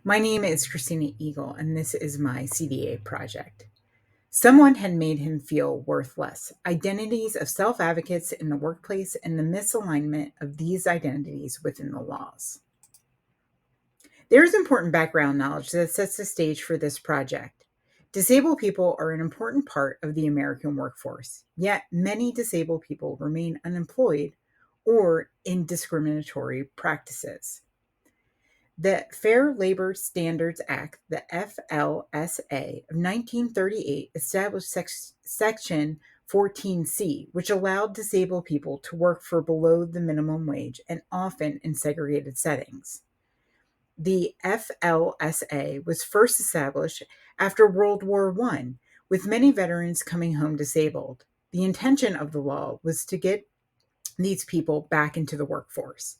My name is Christina Eagle, and this is my CDA project. Someone had made him feel worthless. Identities of self advocates in the workplace and the misalignment of these identities within the laws. There is important background knowledge that sets the stage for this project. Disabled people are an important part of the American workforce, yet, many disabled people remain unemployed or in discriminatory practices. The Fair Labor Standards Act, the FLSA of 1938, established Section 14C, which allowed disabled people to work for below the minimum wage and often in segregated settings. The FLSA was first established after World War I, with many veterans coming home disabled. The intention of the law was to get these people back into the workforce.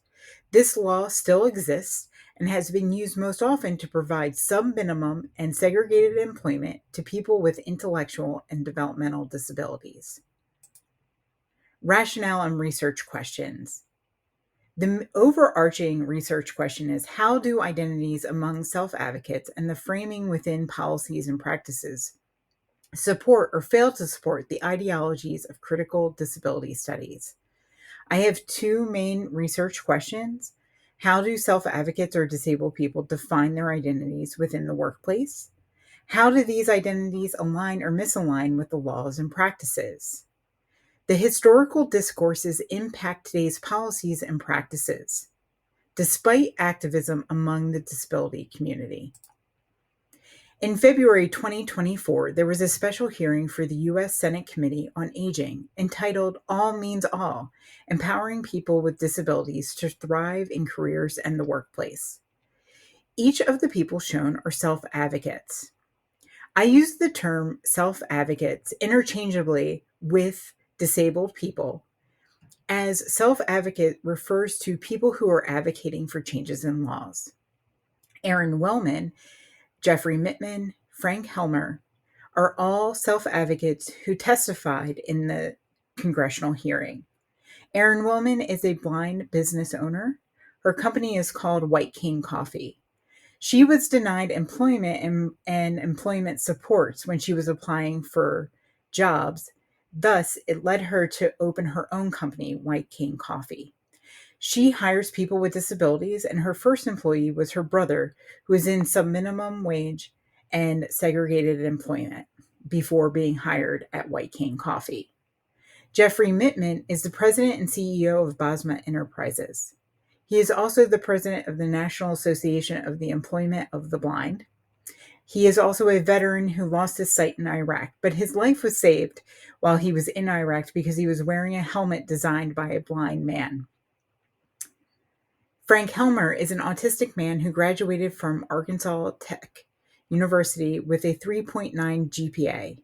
This law still exists and has been used most often to provide sub-minimum and segregated employment to people with intellectual and developmental disabilities. Rationale and research questions. The overarching research question is, how do identities among self advocates and the framing within policies and practices support or fail to support the ideologies of critical disability studies? I have two main research questions. How do self advocates or disabled people define their identities within the workplace? How do these identities align or misalign with the laws and practices? The historical discourses impact today's policies and practices, despite activism among the disability community. In February 2024, there was a special hearing for the U.S. Senate Committee on Aging entitled All Means All: Empowering People with Disabilities to Thrive in Careers and the Workplace. Each of the people shown are self advocates. I use the term self advocates interchangeably with disabled people, as self advocate refers to people who are advocating for changes in laws. Aaron Wellman, Jeffrey Mittman, Frank Helmer are all self advocates who testified in the congressional hearing. Erin Willman is a blind business owner. Her company is called White Cane Coffee. She was denied employment and employment supports when she was applying for jobs. Thus, it led her to open her own company, White Cane Coffee. She hires people with disabilities, and her first employee was her brother, who is in sub-minimum wage and segregated employment before being hired at White Cane Coffee. Jeffrey Mittman is the president and CEO of Bosma Enterprises. He is also the president of the National Association of the Employment of the Blind. He is also a veteran who lost his sight in Iraq, but his life was saved while he was in Iraq because he was wearing a helmet designed by a blind man. Frank Helmer is an autistic man who graduated from Arkansas Tech University with a 3.9 GPA.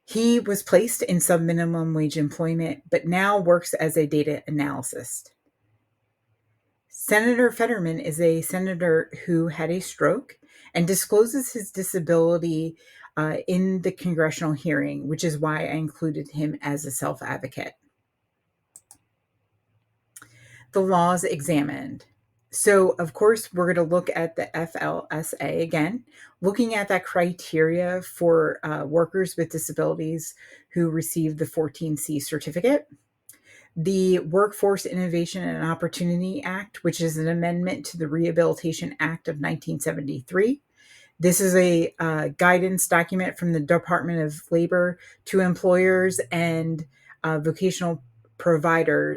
He was placed in sub-minimum wage employment, but now works as a data analyst. Senator Fetterman is a senator who had a stroke and discloses his disability in the congressional hearing, which is why I included him as a self-advocate. The laws examined. So, of course, we're going to look at the FLSA again, looking at that criteria for workers with disabilities who receive the 14C certificate. The Workforce Innovation and Opportunity Act, which is an amendment to the Rehabilitation Act of 1973. This is a guidance document from the Department of Labor to employers and vocational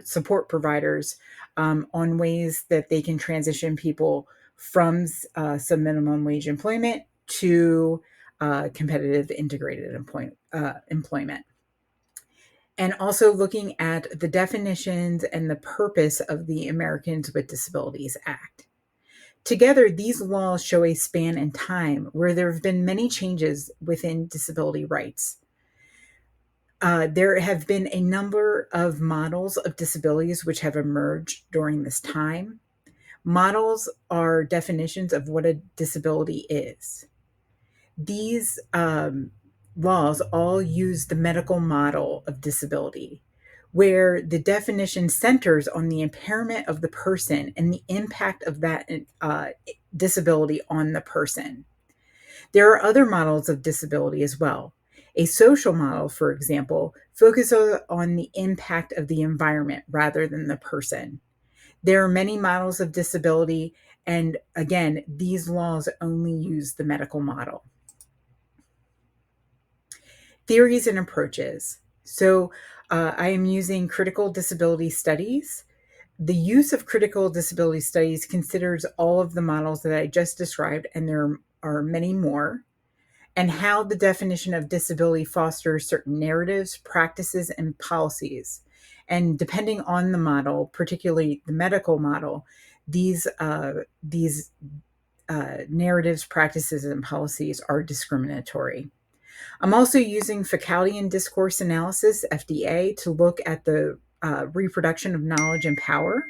support providers on ways that they can transition people from sub-minimum wage employment to competitive integrated employment. And also looking at the definitions and the purpose of the Americans with Disabilities Act. Together, these laws show a span in time where there have been many changes within disability rights. There have been a number of models of disabilities which have emerged during this time. Models are definitions of what a disability is. These laws all use the medical model of disability, where the definition centers on the impairment of the person and the impact of that disability on the person. There are other models of disability as well. A social model, for example, focuses on the impact of the environment rather than the person. There are many models of disability, and again, these laws only use the medical model. Theories and approaches. So, I am using critical disability studies. The use of critical disability studies considers all of the models that I just described, and there are many more, and how the definition of disability fosters certain narratives, practices, and policies. And depending on the model, particularly the medical model, these narratives, practices, and policies are discriminatory. I'm also using faculty and discourse analysis, FDA, to look at the reproduction of knowledge and power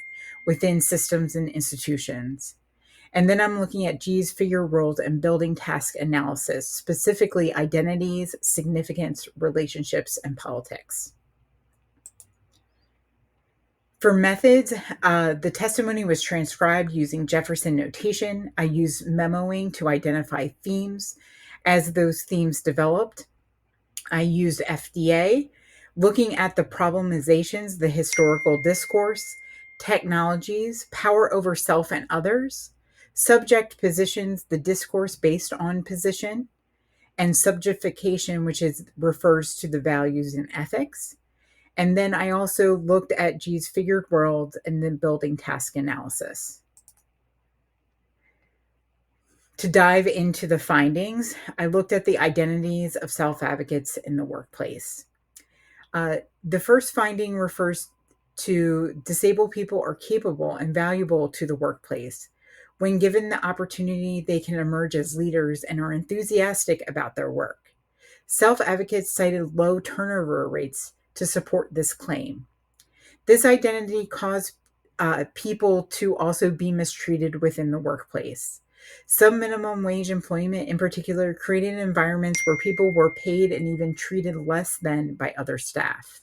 within systems and institutions. And then I'm looking at G's figure roles and building task analysis, specifically identities, significance, relationships, and politics. For methods, the testimony was transcribed using Jefferson notation. I used memoing to identify themes. As those themes developed, I used FDA, looking at the problemizations, the historical discourse, technologies, power over self and others, subject positions, the discourse based on position, and subjectification, which refers to the values and ethics. And then I also looked at G's figured world and then building task analysis. To dive into the findings, I looked at the identities of self-advocates in the workplace. The first finding refers to disabled people are capable and valuable to the workplace. When given the opportunity, they can emerge as leaders and are enthusiastic about their work. Self-advocates cited low turnover rates to support this claim. This identity caused people to also be mistreated within the workplace. Some minimum wage employment, in particular, created environments where people were paid and even treated less than by other staff.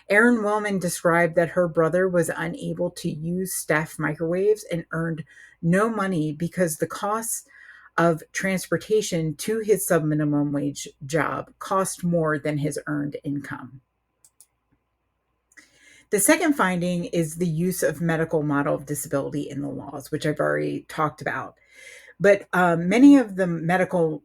Erin Wellman described that her brother was unable to use staff microwaves and earned no money because the costs of transportation to his subminimum wage job cost more than his earned income. The second finding is the use of medical model of disability in the laws, which I've already talked about. But many of the medical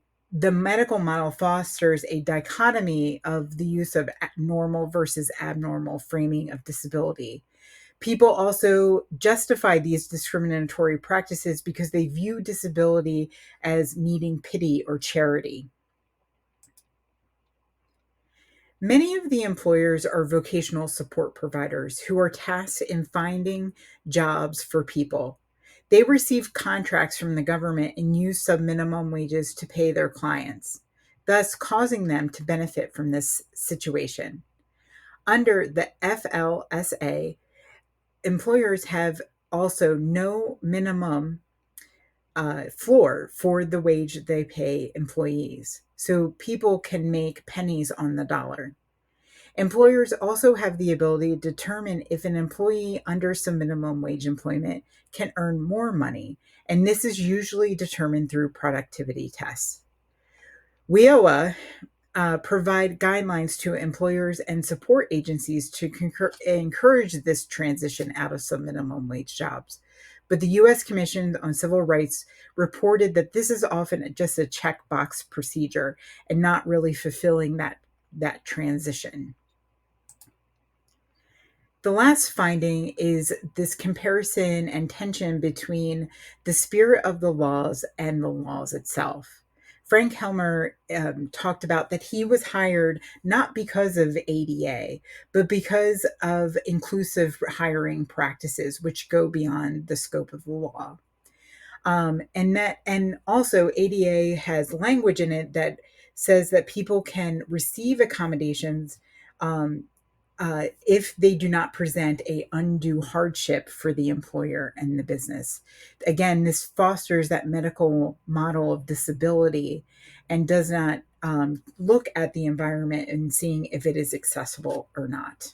model fosters a dichotomy of the use of normal versus abnormal framing of disability. People also justify these discriminatory practices because they view disability as needing pity or charity. Many of the employers are vocational support providers who are tasked in finding jobs for people. They receive contracts from the government and use subminimum wages to pay their clients, thus causing them to benefit from this situation. Under the FLSA, employers have also no minimum floor for the wage they pay employees. So people can make pennies on the dollar. Employers also have the ability to determine if an employee under some minimum wage employment can earn more money, and this is usually determined through productivity tests. WIOA provide guidelines to employers and support agencies to encourage this transition out of some minimum wage jobs. But the U.S. Commission on Civil Rights reported that this is often just a checkbox procedure and not really fulfilling that transition. The last finding is this comparison and tension between the spirit of the laws and the laws itself. Frank Helmer talked about that he was hired not because of ADA, but because of inclusive hiring practices, which go beyond the scope of the law. And also ADA has language in it that says that people can receive accommodations if they do not present a undue hardship for the employer and the business. Again, this fosters that medical model of disability and does not look at the environment and seeing if it is accessible or not.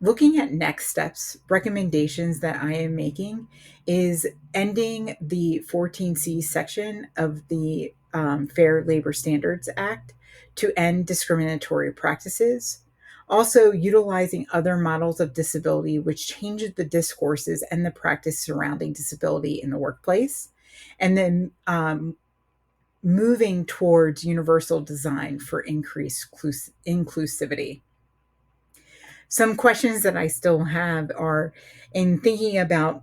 Looking at next steps, recommendations that I am making is ending the 14C section of the Fair Labor Standards Act to end discriminatory practices. Also, utilizing other models of disability, which changes the discourses and the practice surrounding disability in the workplace. And then moving towards universal design for increased inclusivity. Some questions that I still have are in thinking about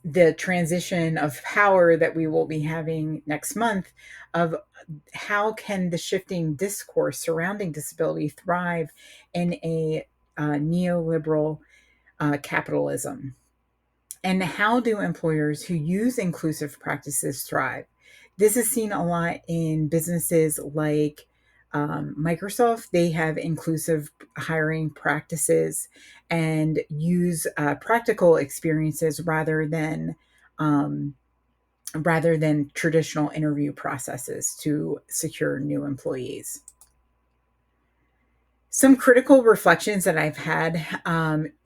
the transition of power that we will be having next month, of how can the shifting discourse surrounding disability thrive in a neoliberal capitalism, and how do employers who use inclusive practices thrive? This is seen a lot in businesses like Microsoft. They have inclusive hiring practices and use practical experiences rather than traditional interview processes to secure new employees. Some critical reflections that I've had: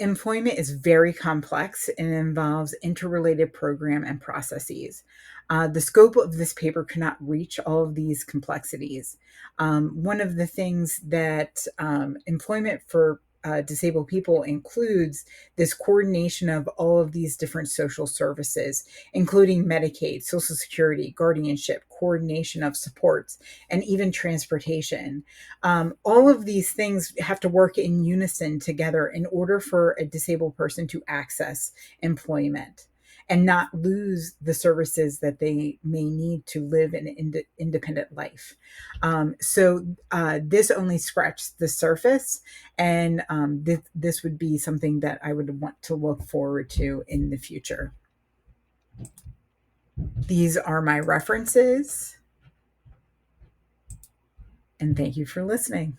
employment is very complex and involves interrelated program and processes. The scope of this paper cannot reach all of these complexities. One of the things that employment for disabled people includes this coordination of all of these different social services, including Medicaid, Social Security, guardianship, coordination of supports, and even transportation. All of these things have to work in unison together in order for a disabled person to access employment and not lose the services that they may need to live an independent life. This only scratched the surface, and this would be something that I would want to look forward to in the future. These are my references, and thank you for listening.